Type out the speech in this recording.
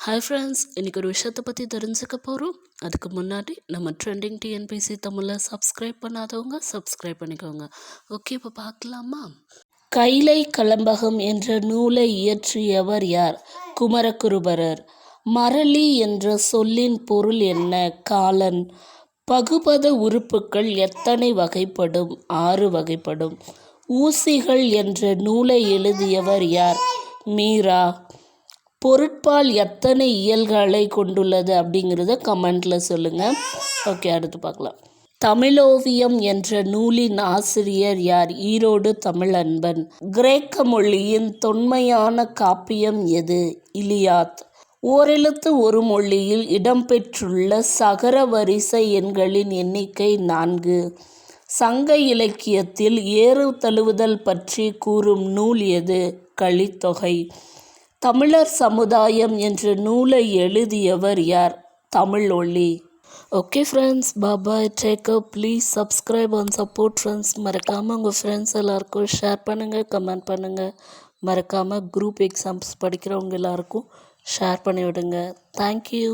Hi friends, இன்றைக்கி ஒரு விஷயத்தை பற்றி தெரிஞ்சுக்க போகிறோம். அதுக்கு முன்னாடி நம்ம ட்ரெண்டிங் டிஎன்பிஎஸ்சி தமிழில் சப்ஸ்கிரைப் பண்ணாதவங்க சப்ஸ்கிரைப் பண்ணிக்கோங்க. ஓகே, இப்போ பார்க்கலாமா? கைலை கலம்பகம் என்ற நூலை இயற்றியவர் யார்? குமரகுருபரர். மரளி என்ற சொல்லின் பொருள் என்ன? காலன். பகுபத உறுப்புகள் எத்தனை வகைப்படும்? 6 வகைப்படும். ஊசிகள் என்ற நூலை எழுதியவர் யார்? மீரா. பொருட்பால் எத்தனை இயல்களை கொண்டுள்ளது அப்படிங்கிறத கமெண்டில் சொல்லுங்கள். ஓகே, அடுத்து பார்க்கலாம். தமிழோவியம் என்ற நூலின் ஆசிரியர் யார்? ஈரோடு தமிழன்பன். கிரேக்க மொழியின் தொன்மையான காப்பியம் எது? இலியாத். ஓரெழுத்து ஒரு மொழியில் இடம்பெற்றுள்ள சகர வரிசை எண்களின் எண்ணிக்கை 4. சங்க இலக்கியத்தில் ஏறு தழுவுதல் பற்றி கூறும் நூல் எது? கலித்தொகை. தமிழர் சமுதாயம் என்ற நூலை எழுதியவர் யார்? தமிழொலி. Okay friends, bye, take care. Please subscribe and support friends. மறக்காமல் உங்கள் ஃப்ரெண்ட்ஸ் எல்லாருக்கும் ஷேர் பண்ணுங்கள், கமெண்ட் பண்ணுங்கள். மறக்காமல் குரூப் எக்ஸாம்ஸ் படிக்கிறவங்க எல்லாருக்கும் ஷேர் பண்ணிவிடுங்க. தேங்க்யூ.